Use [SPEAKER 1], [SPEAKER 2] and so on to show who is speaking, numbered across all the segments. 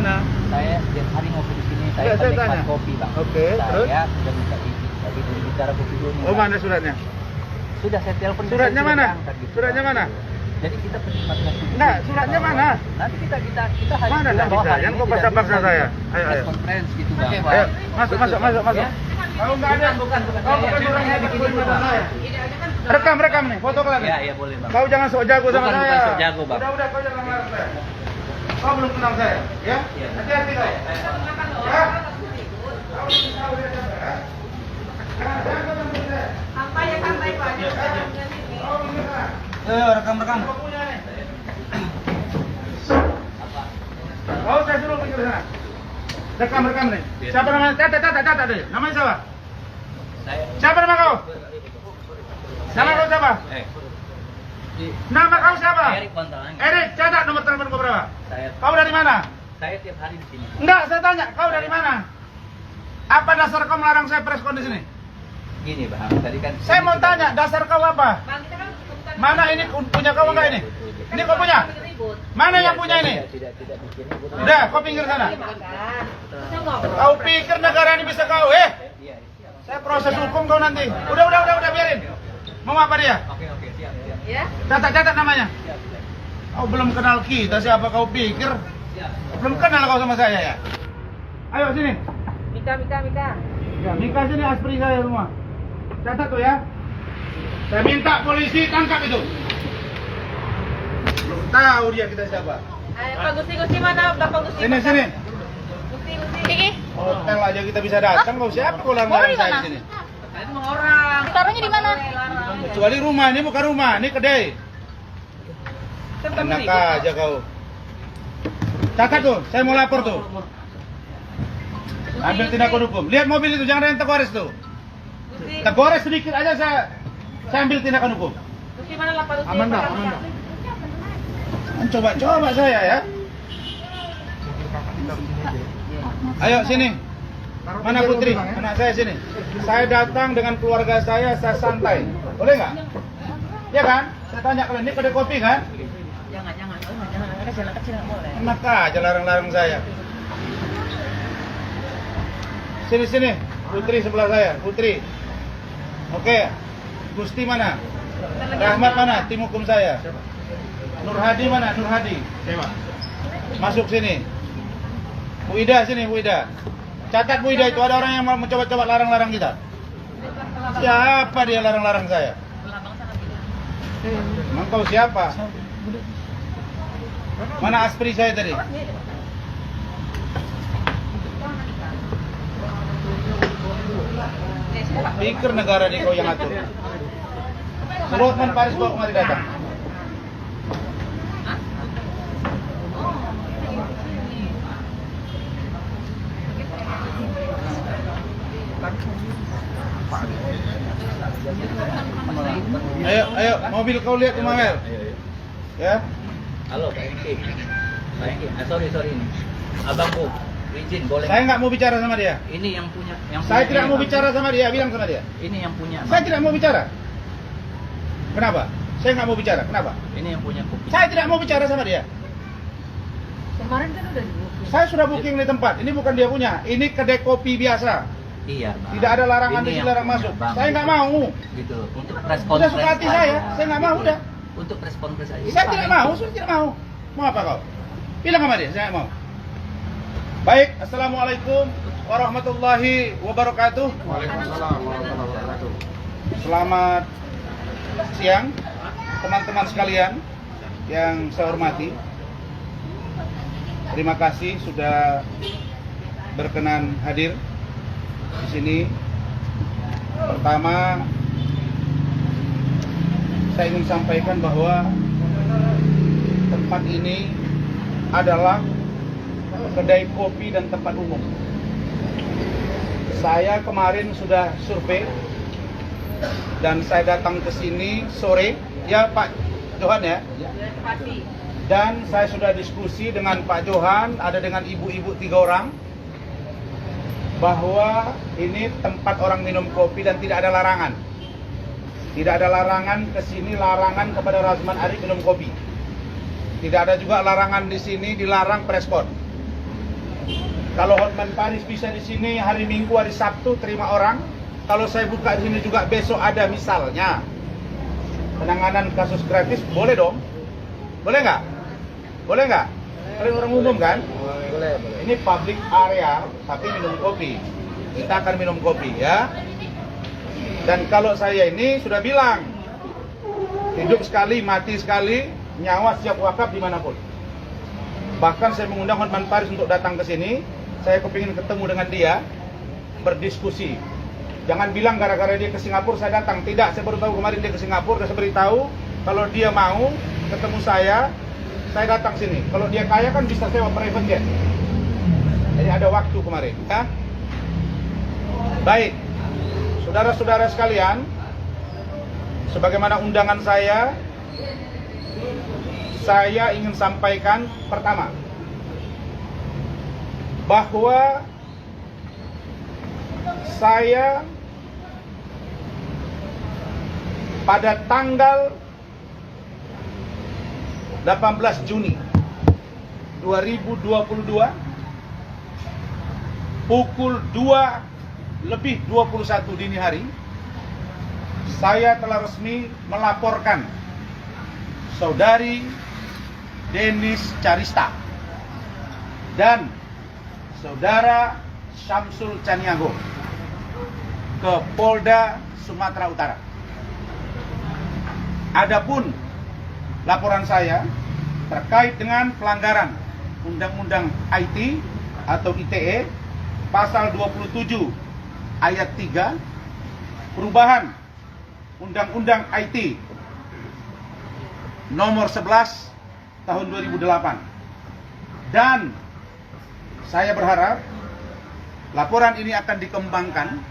[SPEAKER 1] mana?
[SPEAKER 2] Saya setiap hari ngopi di sini. Saya
[SPEAKER 1] Saya
[SPEAKER 2] penikmat
[SPEAKER 1] tanya.
[SPEAKER 2] kopi, Bang.
[SPEAKER 1] Oke, terus?
[SPEAKER 2] Saya sudah minta izin. Jadi bicara kopi dulu nih.
[SPEAKER 1] Oh,
[SPEAKER 2] Bang.
[SPEAKER 1] mana suratnya?
[SPEAKER 2] Sudah saya telepon.
[SPEAKER 1] Suratnya
[SPEAKER 2] saya sudah
[SPEAKER 1] mana?
[SPEAKER 2] diangkat gitu,
[SPEAKER 1] Suratnya
[SPEAKER 2] Bang.
[SPEAKER 1] mana?
[SPEAKER 2] Jadi kita penikmat kopi.
[SPEAKER 1] Enggak, suratnya mana?
[SPEAKER 2] Nanti kita hari
[SPEAKER 1] Mana
[SPEAKER 2] bilang
[SPEAKER 1] tak
[SPEAKER 2] bahwa
[SPEAKER 1] bisa?
[SPEAKER 2] hari
[SPEAKER 1] Jangan
[SPEAKER 2] ini
[SPEAKER 1] kau
[SPEAKER 2] tidak
[SPEAKER 1] paksa-paksa
[SPEAKER 2] bisa
[SPEAKER 1] saya.
[SPEAKER 2] gitu.
[SPEAKER 1] Ayo,
[SPEAKER 2] Press
[SPEAKER 1] ayo.
[SPEAKER 2] conference gitu, Bang.
[SPEAKER 1] Ayo, masuk.
[SPEAKER 2] Ya?
[SPEAKER 1] Kalau enggak ada,
[SPEAKER 2] Bukan.
[SPEAKER 1] kau bukan orang yang
[SPEAKER 2] bikin
[SPEAKER 1] ikut
[SPEAKER 2] itu, Bang.
[SPEAKER 1] saya. Rekam nih, foto kalian.
[SPEAKER 2] Ya, iya boleh, Bang.
[SPEAKER 1] Kau jangan sok jago sama
[SPEAKER 2] Bukan
[SPEAKER 1] saya.
[SPEAKER 2] sok jago, Bang.
[SPEAKER 1] Udah, kau jangan marah saya. Kau belum kenal saya, ya?
[SPEAKER 2] Iya.
[SPEAKER 1] Hati-hati kau. Ya? Kau belum tahu dia siapa, ya? Jangan ketemu saya.
[SPEAKER 3] Santai Pak.
[SPEAKER 1] Kau ini kan?
[SPEAKER 2] Rekam.
[SPEAKER 1] Kau punya nih. Kau saya suruh pergi ke sana. Rekam nih.
[SPEAKER 2] Iya.
[SPEAKER 1] Siapa namanya? Catat deh. Namanya siapa?
[SPEAKER 2] Saya
[SPEAKER 1] Siapa nama kau? Nama kau siapa? Nama kau siapa?
[SPEAKER 2] Erik Pantalangi.
[SPEAKER 1] Erik, catat nomor telepon kau berapa?
[SPEAKER 2] Saya
[SPEAKER 1] Kau dari mana?
[SPEAKER 2] tiap hari di sini.
[SPEAKER 1] Enggak, saya tanya, kau dari mana? Apa dasar kau melarang saya press con di sini?
[SPEAKER 2] Gini, Bang. Tadi kan
[SPEAKER 1] Saya mau tanya, dasar kau apa? Mana ini punya kau enggak ini? Ini kau punya? Mana yang punya ini?
[SPEAKER 2] Tidak bikin ribut.
[SPEAKER 1] Udah, kau pinggir sana. Kau pikir negara ini bisa kau,
[SPEAKER 2] Iya.
[SPEAKER 1] Saya proses hukum kau nanti. Udah, biarin. Mau apa dia?
[SPEAKER 2] Oke, siap.
[SPEAKER 3] Ya.
[SPEAKER 1] Catat namanya.
[SPEAKER 2] Siap.
[SPEAKER 1] Kau belum kenal kita, siapa kau pikir?
[SPEAKER 2] Siap.
[SPEAKER 1] Belum kenal kau sama saya ya? Ayo sini.
[SPEAKER 3] Mika.
[SPEAKER 1] Ya, Mika sini aspri saya semua. Catat tuh ya. Saya minta polisi tangkap itu. Belum tahu dia kita siapa.
[SPEAKER 3] Ayo Pak Gusti mana? Belakang Gusti.
[SPEAKER 1] Sini.
[SPEAKER 3] Gusti.
[SPEAKER 1] Hotel aja kita bisa datang. Kau siapa kau larang saya di sini?
[SPEAKER 3] Emang orang.
[SPEAKER 4] Taruhnya di mana?
[SPEAKER 1] Kecuali rumah, ini bukan rumah, ini kedai. Enak aja kau. Catat tuh, saya mau lapor tuh. Ambil tindakan hukum. Lihat mobil itu, jangan ada yang tegores tuh.
[SPEAKER 3] Gusti.
[SPEAKER 1] Tegores sedikit aja saya ambil tindakan hukum.
[SPEAKER 3] Gusti mana lah Pak Gusti?
[SPEAKER 1] Aman dah. Coba saya ya. Ayo sini. Mana Putri? Anak saya sini. Saya datang dengan keluarga saya santai. Boleh nggak? Ya kan? Saya tanya kalian, ini kedai kopi kan?
[SPEAKER 3] Jangan. Kecil nggak boleh.
[SPEAKER 1] Enak aja larang-larang saya. Sini. Putri sebelah saya. Putri. Oke. Gusti mana? Rahmat mana? Tim hukum saya. Nur Hadi mana? Nur Hadi. Masuk sini. Bu Ida sini, Bu Ida. Catat Bu Ida, itu ada orang yang mau mencoba-coba larang-larang kita. Siapa dia larang-larang saya? Emang kau siapa? Mana aspri saya tadi? Pikir negara ini kau yang atur. Suruh Hotman Paris bawa kemari datang. Ayo, mobil kau lihat tuh Mangel. Ya.
[SPEAKER 2] Halo, Pak Engki. Sorry ini. Abangku, izin boleh.
[SPEAKER 1] Saya nggak mau bicara sama dia.
[SPEAKER 2] Ini yang punya
[SPEAKER 1] Saya tidak
[SPEAKER 2] ini,
[SPEAKER 1] mau
[SPEAKER 2] Bang.
[SPEAKER 1] bicara sama dia, bilang sama dia.
[SPEAKER 2] Ini yang punya.
[SPEAKER 1] Saya
[SPEAKER 2] Bang.
[SPEAKER 1] tidak mau bicara. Kenapa? Saya nggak mau bicara. Kenapa?
[SPEAKER 2] Ini yang punya kopi.
[SPEAKER 1] Saya tidak mau bicara sama dia.
[SPEAKER 3] Kemarin kan udah di-booking.
[SPEAKER 1] Saya sudah booking di tempat. Ini bukan dia punya. Ini kedai kopi biasa.
[SPEAKER 2] Iya, Bang.
[SPEAKER 1] Tidak ada larangan
[SPEAKER 2] Ini
[SPEAKER 1] di sini
[SPEAKER 2] yang
[SPEAKER 1] larang
[SPEAKER 2] punya,
[SPEAKER 1] masuk.
[SPEAKER 2] Bang.
[SPEAKER 1] Saya nggak mau.
[SPEAKER 2] Gitu. Untuk press
[SPEAKER 1] Udah
[SPEAKER 2] conference.
[SPEAKER 1] suka hati saya nggak mau,
[SPEAKER 2] Gitu.
[SPEAKER 1] udah.
[SPEAKER 2] Untuk press conference aja.
[SPEAKER 1] Saya tidak mau, saya tidak mau. Mau apa kau? Bilang sama dia, saya nggak mau. Baik, assalamualaikum warahmatullahi wabarakatuh.
[SPEAKER 5] Waalaikumsalam warahmatullahi wabarakatuh.
[SPEAKER 1] Selamat siang, teman-teman sekalian yang saya hormati. Terima kasih sudah berkenan hadir di sini. Pertama, saya ingin sampaikan bahwa tempat ini adalah kedai kopi dan tempat umum. Saya kemarin sudah survei dan saya datang ke sini sore, ya Pak Johan ya.
[SPEAKER 3] Pasti.
[SPEAKER 1] Dan saya sudah diskusi dengan Pak Johan, ada dengan ibu-ibu 3 orang, bahwa ini tempat orang minum kopi dan tidak ada larangan. Tidak ada larangan ke sini, larangan kepada Razman Arif minum kopi. Tidak ada juga larangan di sini dilarang preskon. Kalau Hotman Paris bisa di sini hari Minggu, hari Sabtu terima orang. Kalau saya buka di sini juga besok ada misalnya penanganan kasus gratis, boleh dong? Boleh nggak? Boleh nggak? Kalian orang umum kan?
[SPEAKER 2] Boleh.
[SPEAKER 1] Ini public area, tapi minum kopi. Kita akan minum kopi ya. Dan kalau saya ini sudah bilang, hidup sekali, mati sekali, nyawa siap wakaf dimanapun. Bahkan saya mengundang Hotman Paris untuk datang ke sini. Saya kepingin ketemu dengan dia, berdiskusi. Jangan bilang gara-gara dia ke Singapura saya datang. Tidak, saya baru tahu kemarin dia ke Singapura. Saya beritahu kalau dia mau ketemu saya datang sini. Kalau dia kaya kan bisa sewa private jet. Jadi ada waktu kemarin. Ya? Baik, saudara-saudara sekalian, sebagaimana undangan saya ingin sampaikan pertama bahwa saya pada tanggal 18 Juni 2022 pukul 2:21 dini hari, saya telah resmi melaporkan saudari Denis Carista dan saudara Syamsul Caniago ke Polda Sumatera Utara. Adapun laporan saya terkait dengan pelanggaran Undang-Undang IT atau ITE pasal 27 ayat 3, perubahan Undang-Undang IT nomor 11 tahun 2008. Dan saya berharap laporan ini akan dikembangkan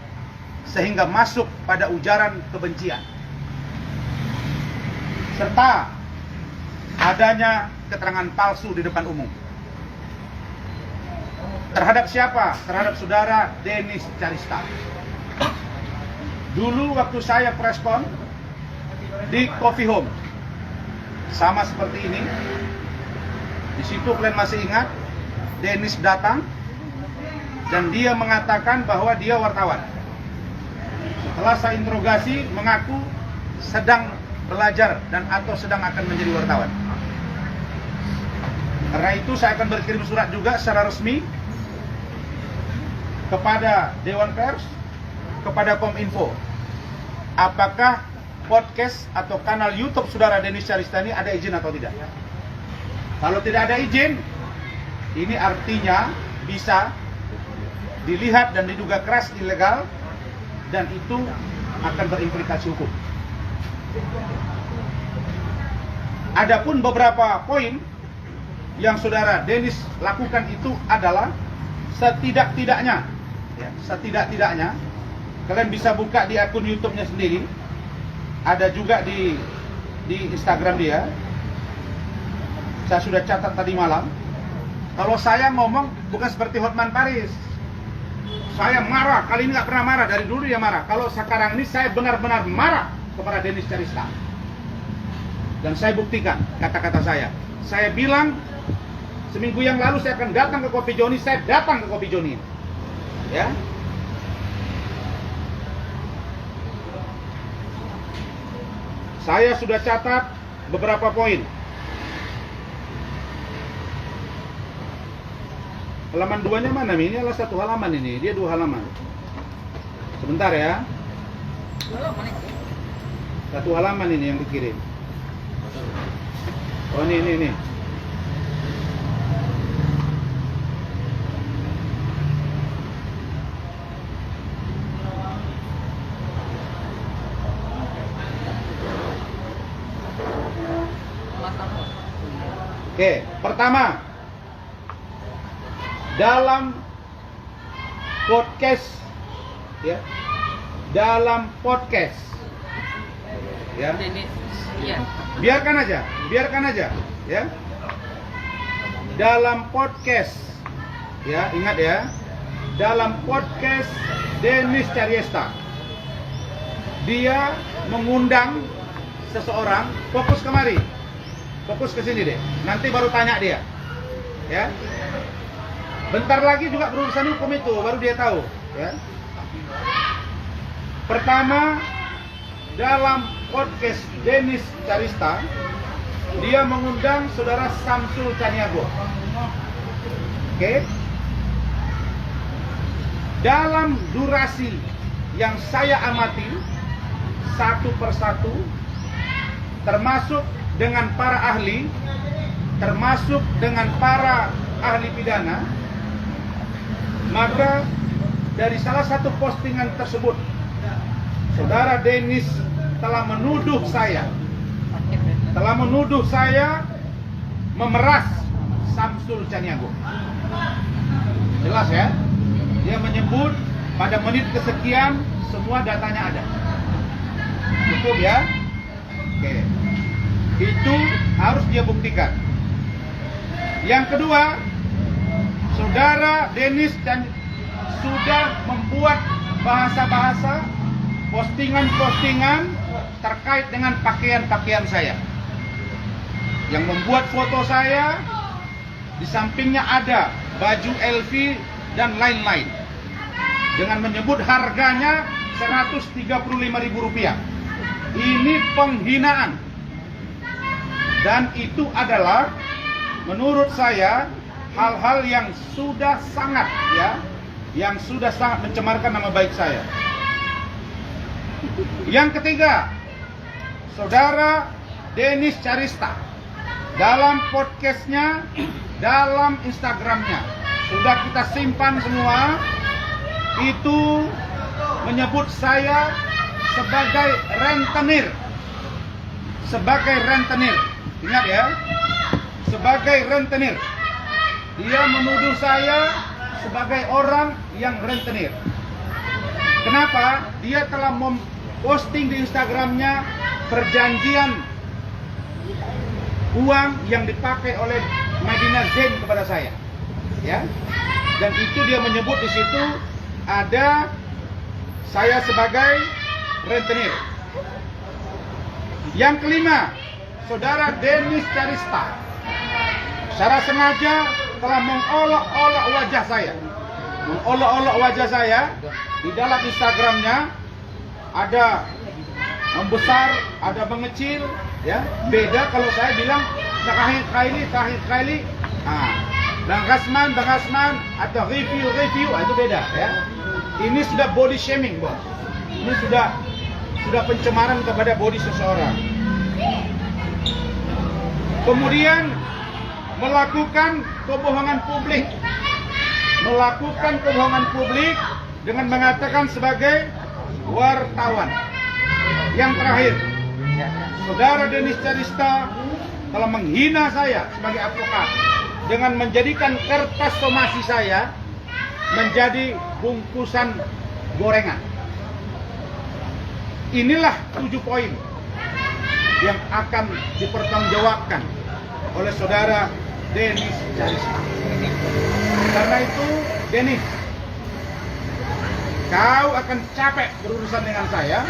[SPEAKER 1] sehingga masuk pada ujaran kebencian serta adanya keterangan palsu di depan umum. Terhadap siapa? Terhadap saudara Denis Carista. Dulu waktu saya preskon di Coffee Home, sama seperti ini. Di situ kalian masih ingat, Denis datang dan dia mengatakan bahwa dia wartawan. Setelah saya interogasi, mengaku sedang belajar dan atau sedang akan menjadi wartawan. Karena itu saya akan berkirim surat juga secara resmi kepada Dewan Pers, kepada Kominfo. Apakah podcast atau kanal YouTube saudara Denis Carista ini ada izin atau tidak? Kalau tidak ada izin, ini artinya bisa dilihat dan diduga keras ilegal, dan itu akan berimplikasi hukum. Adapun beberapa poin yang saudara Denis lakukan itu adalah setidak-tidaknya kalian bisa buka di akun YouTube-nya sendiri, ada juga di Instagram dia. Saya sudah catat tadi malam. Kalau saya ngomong bukan seperti Hotman Paris, saya marah. Kali ini nggak pernah marah, dari dulu dia marah. Kalau sekarang ini saya benar-benar marah kepada Denis Carista, dan saya buktikan kata-kata saya. Saya bilang seminggu yang lalu saya akan datang ke Kopi Joni, saya datang ke Kopi Joni. Ya. Saya sudah catat beberapa poin. Halaman 2-nya mana? Ini adalah satu halaman ini, dia 2 halaman. Sebentar ya. Satu halaman ini yang dikirim. Oh ini. Oke, pertama, dalam podcast ya, biarkan aja ya, dalam podcast ya, ingat ya, dalam podcast Denis Carista dia mengundang seseorang, fokus kemari, fokus ke sini deh, nanti baru tanya dia ya. Bentar lagi juga berurusan hukum itu, baru dia tahu. Ya. Pertama, dalam podcast Dennis Carista, dia mengundang saudara Samsul Caniago. Oke. Dalam durasi yang saya amati satu persatu, termasuk dengan para ahli, termasuk dengan para ahli pidana, maka dari salah satu postingan tersebut, saudara Dennis telah menuduh saya memeras Samsul Caniago. Jelas ya? Dia menyebut pada menit kesekian semua datanya ada. Cukup ya? Oke. Itu harus dia buktikan. Yang kedua, saudara Dennis sudah membuat bahasa-bahasa, postingan-postingan terkait dengan pakaian-pakaian saya. Yang membuat foto saya, di sampingnya ada baju LV dan lain-lain. Dengan menyebut harganya Rp135.000. Ini penghinaan. Dan itu adalah menurut saya hal-hal yang sudah sangat mencemarkan nama baik saya. Yang ketiga, saudara Dennis Carista dalam podcastnya, dalam Instagramnya, sudah kita simpan semua, itu menyebut saya sebagai rentenir. Ingat ya, sebagai rentenir. Dia menuduh saya sebagai orang yang rentenir. Kenapa? Dia telah memposting di Instagramnya perjanjian uang yang dipakai oleh Madinah Zain kepada saya. Ya, dan itu dia menyebut di situ ada saya sebagai rentenir. Yang kelima, saudara Dennis Carista secara sengaja telah mengolok-olok wajah saya di dalam Instagramnya. Ada membesar, ada mengecil, ya. Beda kalau saya bilang terakhir kali. Bang Hasman atau review itu beda ya. Ini sudah body shaming, bos. Ini sudah pencemaran kepada body seseorang. Kemudian melakukan kebohongan publik dengan mengatakan sebagai wartawan. Yang terakhir, saudara Dennis Carista telah menghina saya sebagai advokat dengan menjadikan kertas somasi saya menjadi bungkusan gorengan. Inilah 7 poin yang akan dipertanggungjawabkan oleh saudara Dennis Carista. Karena itu, Dennis, kau akan capek berurusan dengan saya,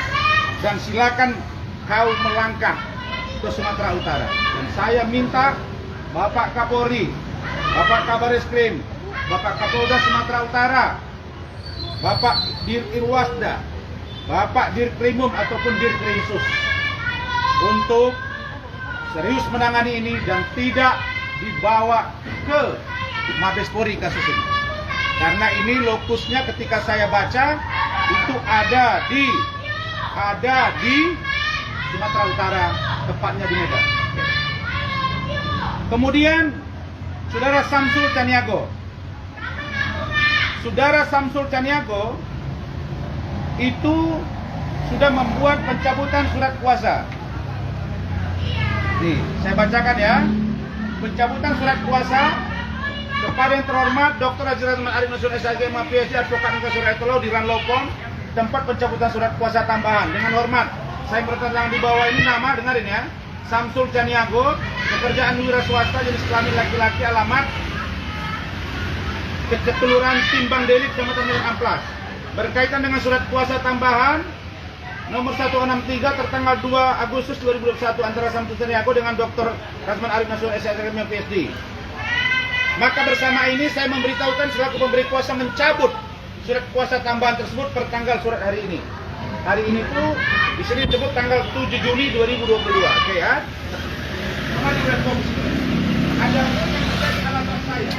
[SPEAKER 1] dan silakan kau melangkah ke Sumatera Utara. Dan saya minta Bapak Kapolri, Bapak Kabareskrim, Bapak Kapolda Sumatera Utara, Bapak Dir Irwasda, Bapak Dirkrimum ataupun Dirkrimsus untuk serius menangani ini dan tidak dibawa ke Mabespori kasus ini. Karena ini lokusnya ketika saya baca itu ada di Sumatera Utara, tepatnya di Medan. Kemudian saudara Samsul Caniago. Saudara Samsul Caniago itu sudah membuat pencabutan surat kuasa. Nih, saya bacakan ya. Pencabutan surat kuasa kepada yang terhormat Dr. Haji Razman Arif Nasional SHG MPSD Advokat Negara Suratelo di Ranlopong, tempat pencabutan surat kuasa tambahan. Dengan hormat, saya bertanda di bawah ini nama, dengarin ya. Samsul Caniago, pekerjaan wira swasta, jenis kelamin laki-laki, alamat Kelurahan Timbang Deli, Kecamatan Medan Amplas. Berkaitan dengan surat kuasa tambahan nomor 163 tertanggal 2 Agustus 2021 antara Samsul Caniago dengan Dr. Razman Arif Nasional SHG PhD. Maka bersama ini saya memberitahukan selaku pemberi kuasa mencabut surat kuasa tambahan tersebut per tanggal surat hari ini. Hari ini tuh di sini disebut tanggal 7 Juni 2022. Oke ya. Kembali ke komisi. Ada yang menjadi alasan saya.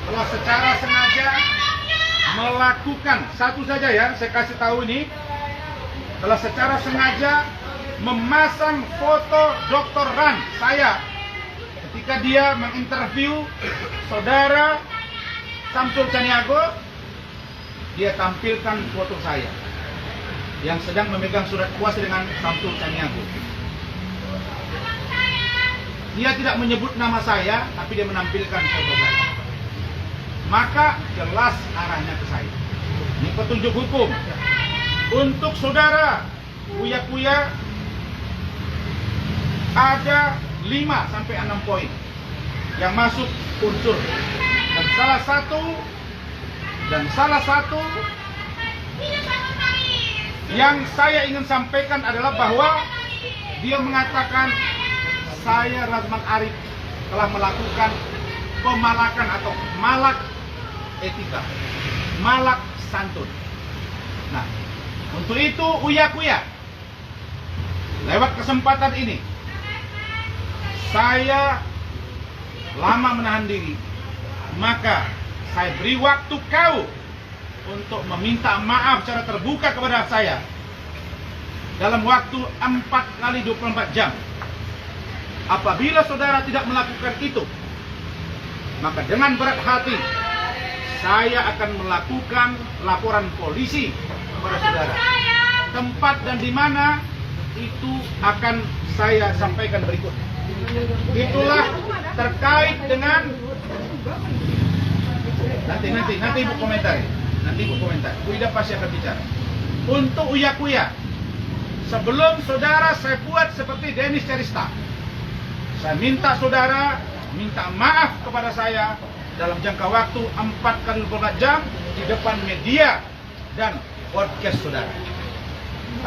[SPEAKER 1] Telah secara sengaja melakukan, satu saja ya, saya kasih tahu ini, telah secara sengaja memasang foto Dr. Ran saya ketika dia menginterview saudara Samsul Caniago. Dia tampilkan foto saya yang sedang memegang surat kuasa dengan Samsul Caniago. Dia tidak menyebut nama saya, tapi dia menampilkan foto saya. Maka jelas arahnya ke saya. Ini petunjuk hukum. Untuk saudara Uya-Kuya ada 5 sampai 6 poin yang masuk unsur. Dan salah satu yang saya ingin sampaikan adalah bahwa dia mengatakan saya Razman Arif telah melakukan pemalakan atau malak etika, malak santun. Nah, untuk itu Uya-Kuya, lewat kesempatan ini saya lama menahan diri, maka saya beri waktu kau untuk meminta maaf secara terbuka kepada saya dalam waktu 4 kali 24 jam. Apabila saudara tidak melakukan itu, maka dengan berat hati saya akan melakukan laporan polisi kepada saudara. Tempat dan di mana itu akan saya sampaikan berikut. Itulah terkait dengan nanti ibu komentar. Bu Ida pasti akan bicara. Untuk Uya-Kuya, sebelum saudara saya buat seperti Dennis Cerista, saya minta saudara minta maaf kepada saya dalam jangka waktu 4 kali 24 jam di depan media dan podcast saudara.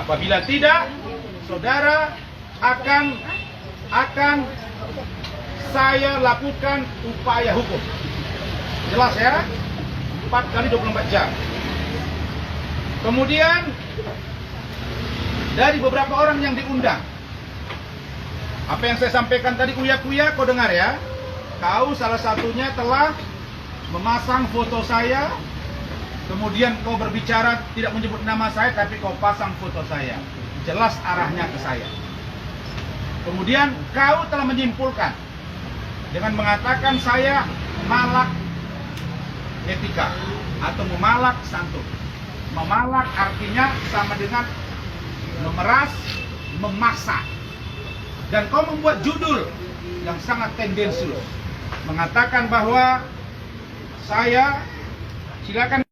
[SPEAKER 1] Apabila tidak, saudara akan saya lakukan upaya hukum. Jelas ya? 4 kali 24 jam. Kemudian dari beberapa orang yang diundang, apa yang saya sampaikan tadi kuya-kuya, kau dengar ya? Kau salah satunya telah memasang foto saya, kemudian kau berbicara tidak menyebut nama saya, tapi kau pasang foto saya, jelas arahnya ke saya. Kemudian kau telah menyimpulkan dengan mengatakan saya malak etika atau memalak santun. Memalak artinya sama dengan memeras, memaksa. Dan kau membuat judul yang sangat tendensius, mengatakan bahwa saya, silakan